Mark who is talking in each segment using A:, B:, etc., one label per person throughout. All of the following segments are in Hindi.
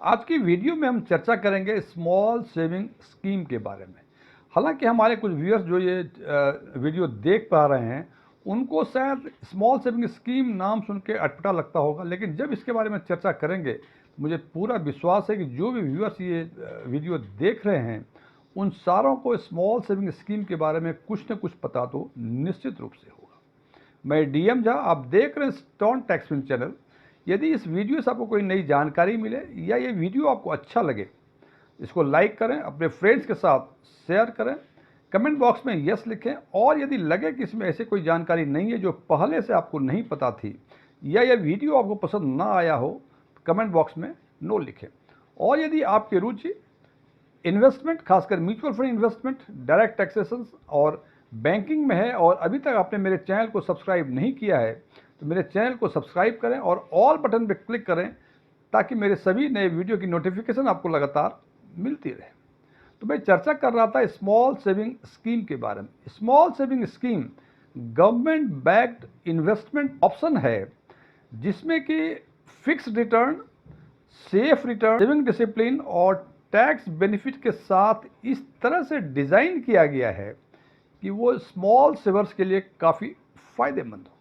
A: आज की वीडियो में हम चर्चा करेंगे स्मॉल सेविंग स्कीम के बारे में। हालांकि हमारे कुछ व्यूअर्स जो ये वीडियो देख पा रहे हैं उनको शायद स्मॉल सेविंग स्कीम नाम सुन के अटपटा लगता होगा, लेकिन जब इसके बारे में चर्चा करेंगे तो मुझे पूरा विश्वास है कि जो भी व्यूअर्स ये वीडियो देख रहे हैं उन सारों को स्मॉल सेविंग स्कीम के बारे में कुछ न कुछ पता तो निश्चित रूप से होगा। मैं डीएम झा, आप देख रहे हैं स्टोन टैक्सविन चैनल। यदि इस वीडियो से आपको कोई नई जानकारी मिले या ये वीडियो आपको अच्छा लगे, इसको लाइक करें, अपने फ्रेंड्स के साथ शेयर करें, कमेंट बॉक्स में यस लिखें। और यदि लगे कि इसमें ऐसे कोई जानकारी नहीं है जो पहले से आपको नहीं पता थी या यह वीडियो आपको पसंद ना आया हो, कमेंट बॉक्स में नो लिखें। और यदि आपकी रुचि इन्वेस्टमेंट, खासकर mutual fund investment, direct taxation और बैंकिंग में है और अभी तक आपने मेरे चैनल को सब्सक्राइब नहीं किया है तो मेरे चैनल को सब्सक्राइब करें और ऑल बटन पर क्लिक करें ताकि मेरे सभी नए वीडियो की नोटिफिकेशन आपको लगातार मिलती रहे। तो मैं चर्चा कर रहा था स्मॉल सेविंग स्कीम के बारे में। Small saving scheme government backed investment option है जिसमें कि fixed return, safe return, saving discipline और टैक्स बेनिफिट के साथ इस तरह से डिज़ाइन किया गया है कि वो स्मॉल सेवर्स के लिए काफ़ी फ़ायदेमंद हो।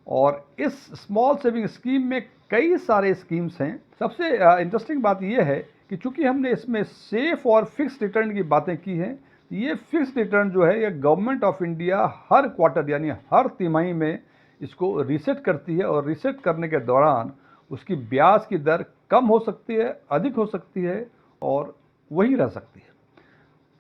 A: और इस स्मॉल सेविंग स्कीम में कई सारे स्कीम्स हैं। सबसे इंटरेस्टिंग बात यह है कि चूंकि हमने इसमें सेफ और फिक्स्ड रिटर्न की बातें की हैं, ये फिक्स्ड रिटर्न जो है ये government of India her quarter यानी हर तिमाही में इसको रीसेट करती है और रीसेट करने के दौरान उसकी ब्याज की दर कम हो सकती है, अधिक हो सकती है और वही रह सकती है।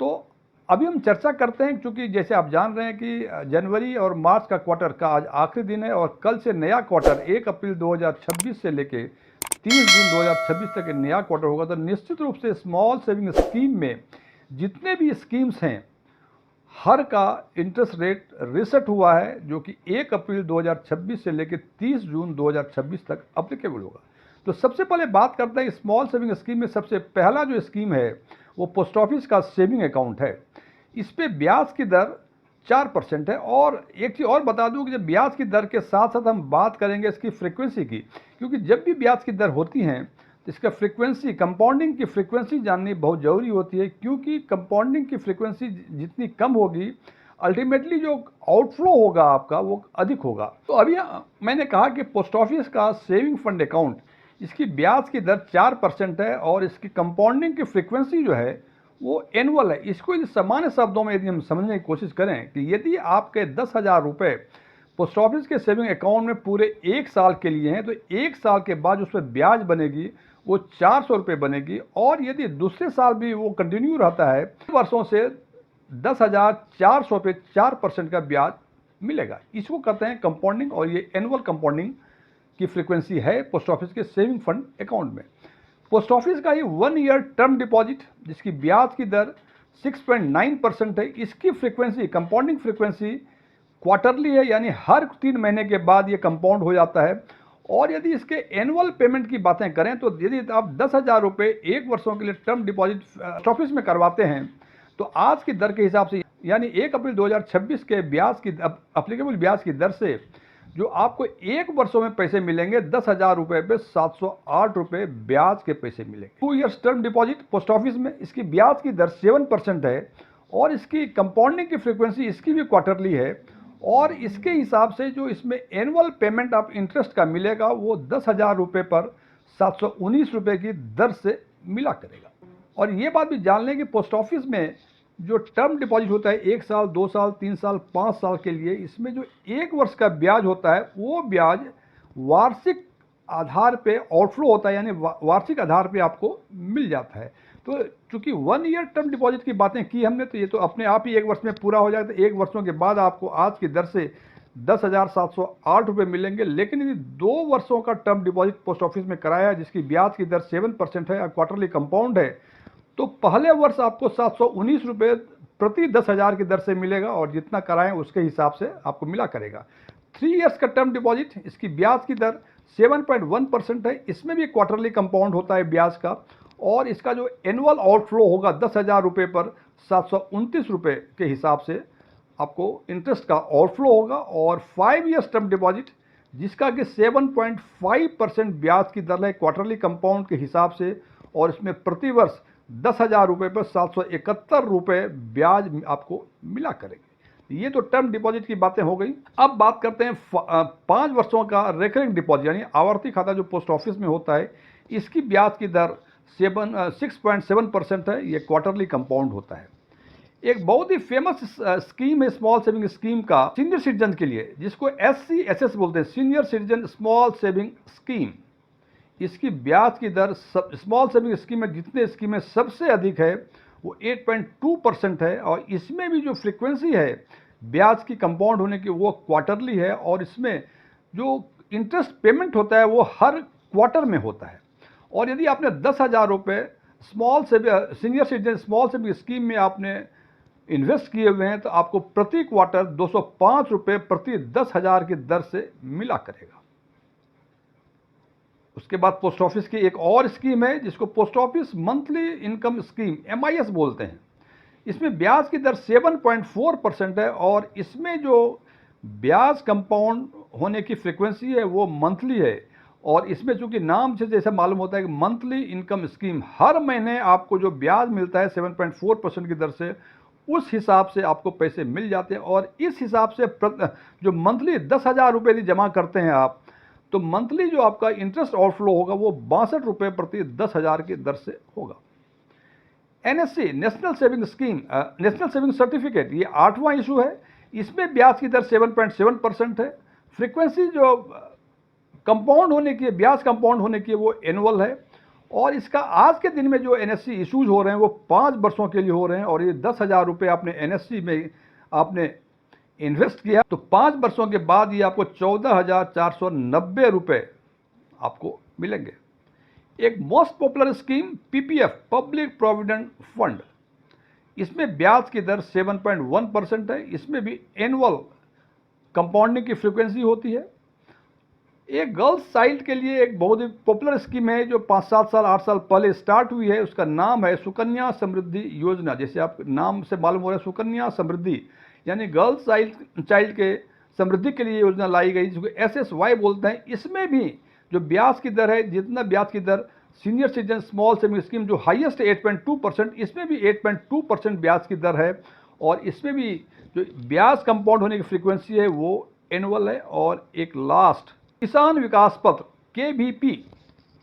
A: तो अभी हम चर्चा करते हैं, क्योंकि जैसे आप जान रहे हैं कि जनवरी और मार्च का क्वार्टर का आज आखिरी दिन है और कल से नया क्वार्टर 1 अप्रैल 2026 से लेके 30 जून 2026 तक नया क्वार्टर होगा। तो निश्चित रूप से स्मॉल सेविंग स्कीम में जितने भी स्कीम्स हैं हर का इंटरेस्ट रेट रिसेट हुआ है, जो कि 1 अप्रैल 2026 से लेकर 30 जून 2026 तक अप्लीकेबल होगा। तो सबसे पहले बात करते हैं स्मॉल सेविंग स्कीम में। सबसे पहला जो स्कीम है वो पोस्ट ऑफिस का सेविंग अकाउंट है। इस पे ब्याज की दर 4% है। और एक चीज़ और बता दूं कि जब ब्याज की दर के साथ साथ हम बात करेंगे इसकी फ्रीक्वेंसी की, क्योंकि जब भी ब्याज की दर होती हैं तो इसका फ्रीक्वेंसी, कंपाउंडिंग की फ्रीक्वेंसी जाननी बहुत ज़रूरी होती है, क्योंकि कंपाउंडिंग की फ्रीक्वेंसी जितनी कम होगी अल्टीमेटली जो आउटफ्लो होगा आपका वो अधिक होगा। तो अभी मैंने कहा कि पोस्ट ऑफिस का सेविंग फंड अकाउंट, इसकी ब्याज की दर 4% है और इसकी कंपाउंडिंग की फ्रीक्वेंसी जो है वो एनुअल है। इसको यदि सामान्य शब्दों में यदि हम समझने की कोशिश करें कि यदि आपके 10,000 रुपये पोस्ट ऑफिस के सेविंग अकाउंट में पूरे 1 साल के लिए हैं तो 1 साल के बाद उस पर ब्याज बनेगी वो 400 रुपये बनेगी। और यदि दूसरे साल भी वो कंटिन्यू रहता है वर्षों से 10,400 पे 4% का ब्याज मिलेगा। इसको कहते हैं कंपाउंडिंग और ये एनुअल कंपाउंडिंग की फ्रीक्वेंसी है पोस्ट ऑफिस के सेविंग फंड अकाउंट में। पोस्ट ऑफिस का ये 1 ईयर टर्म डिपॉजिट जिसकी ब्याज की दर 6.9% है, इसकी फ्रीक्वेंसी, कंपाउंडिंग फ्रीक्वेंसी क्वार्टरली है, यानी हर 3 महीने के बाद ये कंपाउंड हो जाता है। और यदि इसके एनुअल पेमेंट की बातें करें तो यदि आप 10,000 रुपये 1 वर्षों के लिए टर्म डिपॉजिट पोस्ट ऑफिस में करवाते हैं तो आज की दर के हिसाब से यानी 1 अप्रैल 2026 के ब्याज की अप्लीकेबल ब्याज की दर से जो आपको 1 वर्षों में पैसे मिलेंगे 10,000 रुपये पे 708 रुपये ब्याज के पैसे मिलेंगे। 2 years term deposit post office में, इसकी ब्याज की दर 7% है और इसकी कंपाउंडिंग की फ्रीक्वेंसी इसकी भी क्वार्टरली है। और इसके हिसाब से जो इसमें एनुअल पेमेंट ऑफ इंटरेस्ट का मिलेगा वो 10,000 रुपये पर 719 रुपये की दर से मिला करेगा। और ये बात भी जान लें कि पोस्ट ऑफिस में जो टर्म डिपॉजिट होता है 1 साल, 2 साल, 3 साल, 5 साल के लिए, इसमें जो 1 वर्ष का ब्याज होता है वो ब्याज वार्षिक आधार पे आउटफ्लो होता है, यानी वार्षिक आधार पे आपको मिल जाता है। तो चूंकि 1 ईयर टर्म डिपॉजिट की बातें की हमने तो ये तो अपने आप ही 1 वर्ष में पूरा हो जाएगा। तो 1 वर्षों के बाद आपको आज की दर से 10,708 रुपये मिलेंगे। लेकिन यदि 2 वर्षों का टर्म डिपॉजिट पोस्ट ऑफिस में कराया है जिसकी ब्याज की दर 7% है और क्वार्टरली कंपाउंड है, तो पहले वर्ष आपको 719 रुपये प्रति 10,000 की दर से मिलेगा और जितना कराएं उसके हिसाब से आपको मिला करेगा। 3 ईयर्स का टर्म डिपॉजिट, इसकी ब्याज की दर 7.1% है, इसमें भी क्वार्टरली कंपाउंड होता है ब्याज का। और इसका जो एनुअल आउटफ्लो होगा 10,000 रुपये पर 729 रुपये के हिसाब से आपको इंटरेस्ट का आउटफ्लो होगा। और 5 ईयर्स टर्म डिपॉजिट जिसका कि 7.5% ब्याज की दर है क्वार्टरली कंपाउंड के हिसाब से, और इसमें प्रतिवर्ष 10,000 रुपये पर 771 रुपये ब्याज आपको मिला करेंगे। ये तो टर्म डिपॉजिट की बातें हो गई। अब बात करते हैं 5 वर्षों का रिकरिंग डिपॉजिट यानी आवर्ती खाता जो पोस्ट ऑफिस में होता है, इसकी ब्याज की दर 6.7% है। ये क्वार्टरली कंपाउंड होता है। एक बहुत ही फेमस स्कीम है स्मॉल सेविंग स्कीम का सीनियर सिटीजन के लिए, जिसको SCSS बोलते हैं, senior citizen small saving scheme. इसकी ब्याज की दर स्मॉल सेविंग स्कीम में जितने स्कीमें सबसे अधिक है वो 8.2% है, और इसमें भी जो फ्रीक्वेंसी है ब्याज की कंपाउंड होने की वो क्वार्टरली है, और इसमें जो इंटरेस्ट पेमेंट होता है वो हर क्वार्टर में होता है। और यदि आपने 10,000 रुपये senior citizen small saving scheme में आपने इन्वेस्ट किए हुए हैं तो आपको प्रति क्वार्टर 205 रुपये प्रति 10,000 की दर से मिला करेगा। उसके बाद पोस्ट ऑफिस की एक और स्कीम है जिसको post office monthly income scheme MIS बोलते हैं। इसमें ब्याज की दर 7.4% है, और इसमें जो ब्याज कंपाउंड होने की फ्रीक्वेंसी है वो मंथली है, और इसमें चूंकि नाम से जैसे मालूम होता है कि मंथली इनकम स्कीम, हर महीने आपको जो ब्याज मिलता है 7.4% की दर से, उस हिसाब से आपको पैसे मिल जाते हैं। और इस हिसाब से जो मंथली 10,000 रुपये यदि जमा करते हैं आप, तो मंथली जो आपका इंटरेस्ट आउटफ्लो होगा वो 62 रुपये प्रति 10,000 की दर से होगा। NSC national saving scheme, national saving certificate, ये 8वां इशू है। इसमें ब्याज की दर 7.7% है। फ्रीक्वेंसी जो कंपाउंड होने की, ब्याज कंपाउंड होने की वो एनुअल है, और इसका आज के दिन में जो NSC इशूज हो रहे हैं वो 5 वर्षों के लिए हो रहे हैं। और ये 10,000 रुपये आपने NSC में आपने इन्वेस्ट किया तो 5 वर्षों के बाद ये आपको 14,490 रुपये आपको मिलेंगे। एक most popular scheme PPF, public provident fund, इसमें ब्याज की दर 7.1% है। इसमें भी एनुअल कंपाउंडिंग की फ्रीक्वेंसी होती है। एक गर्ल्स चाइल्ड के लिए एक बहुत ही पॉपुलर स्कीम है जो 5-7 साल 8 साल पहले स्टार्ट हुई है। उसका नाम है सुकन्या समृद्धि योजना। जैसे आप नाम से मालूम हो रहा है, सुकन्या समृद्धि यानी गर्ल्स चाइल्ड के समृद्धि के लिए योजना लाई गई, जिसको SSY बोलते हैं। इसमें भी जो ब्याज की दर है, जितना ब्याज की दर senior citizen small saving scheme जो हाईएस्ट 8.2%, इसमें भी 8.2% ब्याज की दर है। और इसमें भी जो ब्याज कंपाउंड होने की फ्रीक्वेंसी है वो एनुअल है। और एक लास्ट किसान विकास पत्र KVP,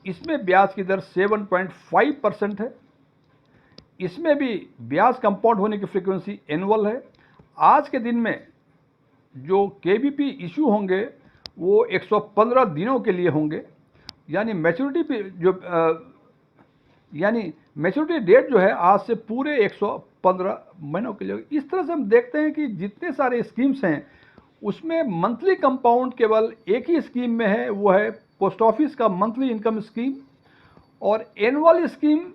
A: इसमें ब्याज की दर 7.5% है। इसमें भी ब्याज कंपाउंड होने की फ्रीक्वेंसी एनुअल है। आज के दिन में जो KVP इशू होंगे वो 115 दिनों के लिए होंगे, यानी मैच्योरिटी डेट जो है आज से पूरे 115 महीनों के लिए। इस तरह से हम देखते हैं कि जितने सारे स्कीम्स हैं उसमें मंथली कंपाउंड केवल एक ही स्कीम में है, वो है पोस्ट ऑफिस का मंथली इनकम स्कीम। और एनुअल स्कीम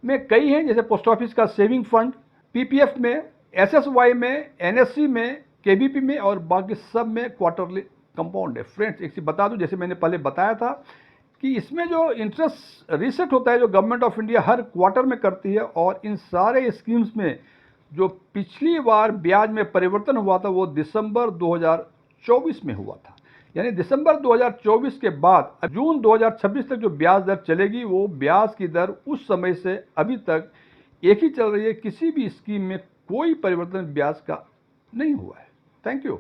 A: में कई हैं, जैसे पोस्ट ऑफिस का सेविंग फंड, PPF में, SSY में, NSC में, KVP में, और बाकी सब में क्वार्टरली कंपाउंड है। फ्रेंड्स, एक चीज़ बता दूं, जैसे मैंने पहले बताया था कि इसमें जो इंटरेस्ट रीसेट होता है जो government of India her quarter में करती है, और इन सारे स्कीम्स में जो पिछली बार ब्याज में परिवर्तन हुआ था वो दिसंबर 2024 में हुआ था। यानी दिसंबर 2024 के बाद जून 2026 तक जो ब्याज दर चलेगी वो ब्याज की दर उस समय से अभी तक एक ही चल रही है। किसी भी स्कीम में कोई परिवर्तन ब्याज का नहीं हुआ है। Thank you.